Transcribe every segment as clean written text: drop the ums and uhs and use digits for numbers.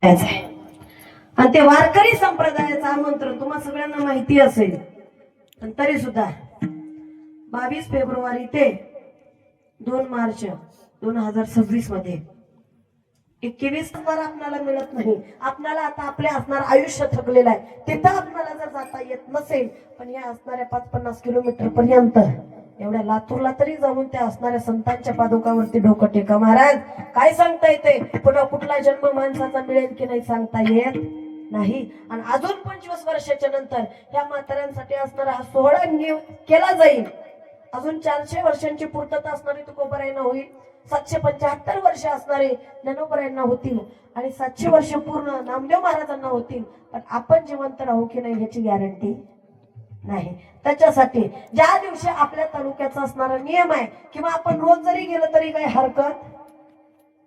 आणि ते वारकरी संप्रदायाचा आमंत्रण तुम्हा सगळ्यांना माहिती असेल, पण तरी सुद्धा 22 फेब्रुवारी ते 2 मार्च 2026 मध्ये 21 तास आपल्याला मिळत नाही. आपल्याला आता आपले असणार आयुष्य थकलेलं आहे. तिथं आपल्याला जर जाता येत नसेल, पण या असणाऱ्या 5-50 किलोमीटर पर्यंत एवढ्या लातूरला तरी जाऊन त्या असणाऱ्या संतांच्या पादुकावरती डोकं टेका. महाराज काय सांगता येते, पुन्हा कुठला जन्म माणसाचा मिळेल की नाही सांगता येत नाही. आणि अजून 25 वर्षाच्या नंतर या म्हाताऱ्यांसाठी असणारा हा सोहळा केला जाईल. अजून 400 वर्षांची पूर्तता असणारी तुकोबरायांना होईल. 775 वर्ष असणारे ज्ञानोबरायांना होतील आणि 700 वर्ष पूर्ण नामदेव महाराजांना होतील. पण आपण जिवंत राहू की नाही याची गॅरंटी नाही. त्याच्यासाठी ज्या दिवशी आपल्या तालुक्याचा असणारा नियम आहे किंवा आपण रोज जरी गेलो तरी काही हरकत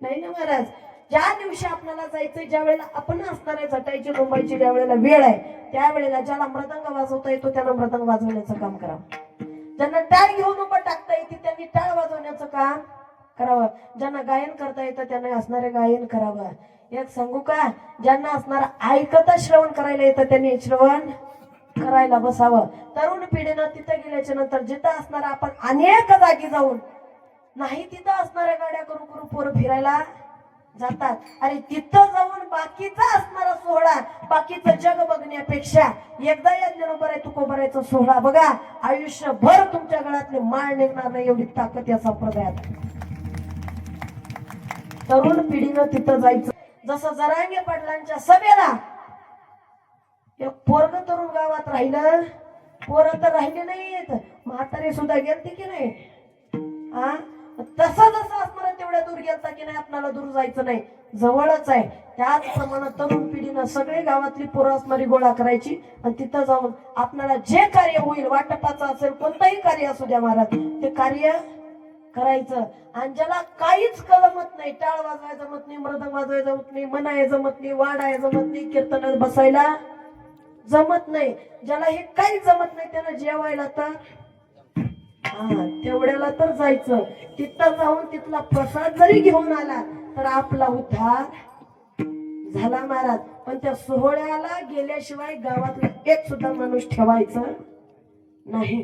नाही ना महाराज. ज्या दिवशी आपल्याला जायचंय, ज्या वेळेला आपण असणारे झटायची मुंबईची ज्या वेळेला वेळ आहे, त्यावेळेला ज्याला मृदंग वाजवता येतो त्याला मृदंग वाजवण्याचं काम करावं. ज्यांना टाळ घेऊन उभं टाकता येते त्यांनी टाळ वाजवण्याचं काम करावं. ज्यांना गायन करता येतं त्यांना असणारे गायन करावं. एक सांगू का, ज्यांना असणार ऐकता श्रवण करायला येतं त्यांनी श्रवण करायला बसावं. तरुण पिढीनं तिथं गेल्याच्या नंतर जिथं असणार आपण अनेक जागी जाऊन नाही तिथं असणाऱ्या गाड्या करू करू पोरं फिरायला जातात. अरे तिथं जाऊन बाकीचा असणारा सोहळा, बाकीचं जग बघण्यापेक्षा एकदा या ज्ञानोबराय तुकोबरायचा सोहळा बघा. आयुष्यभर तुमच्या गळ्यातले माळ निघणार नाही एवढी ताकद या संप्रदायात. तरुण पिढीनं तिथं जायचं. जसं जरांगे पाटलांच्या सभेला एक पोरग तरुण गावात राहिलं, पोरं तर राहिले नाहीत, म्हातारे सुद्धा गेलते की नाही. तसं जसं असणार तेवढ्या दूर गेलता की नाही, आपल्याला दूर जायचं नाही, जवळच आहे. त्याचप्रमाणे तरुण पिढीनं सगळे गावातली पोरं असणारी गोळा करायची आणि तिथं जाऊन आपल्याला जे कार्य होईल, वाटपाचं असेल कोणतंही कार्य असू द्या महाराज, ते कार्य करायचं. आणि ज्याला काहीच कळमत नाही, टाळ वाजवायचं जमत नाही, मृदंग वाजवायचं जमत नाही, मनाय जमत नाही, वाडाय जमत नाही, कीर्तनात बसायला जमत नाही, ज्याला हे काहीच जमत नाही त्याला जेवायला तर तेवढ्याला तर जायचं. तिथं जाऊन तिथला प्रसाद जरी घेऊन आला तर आपला उद्धार झाला महाराज. पण त्या सोहळ्याला गेल्याशिवाय गावातला एक सुद्धा माणूस ठेवायचा नाही.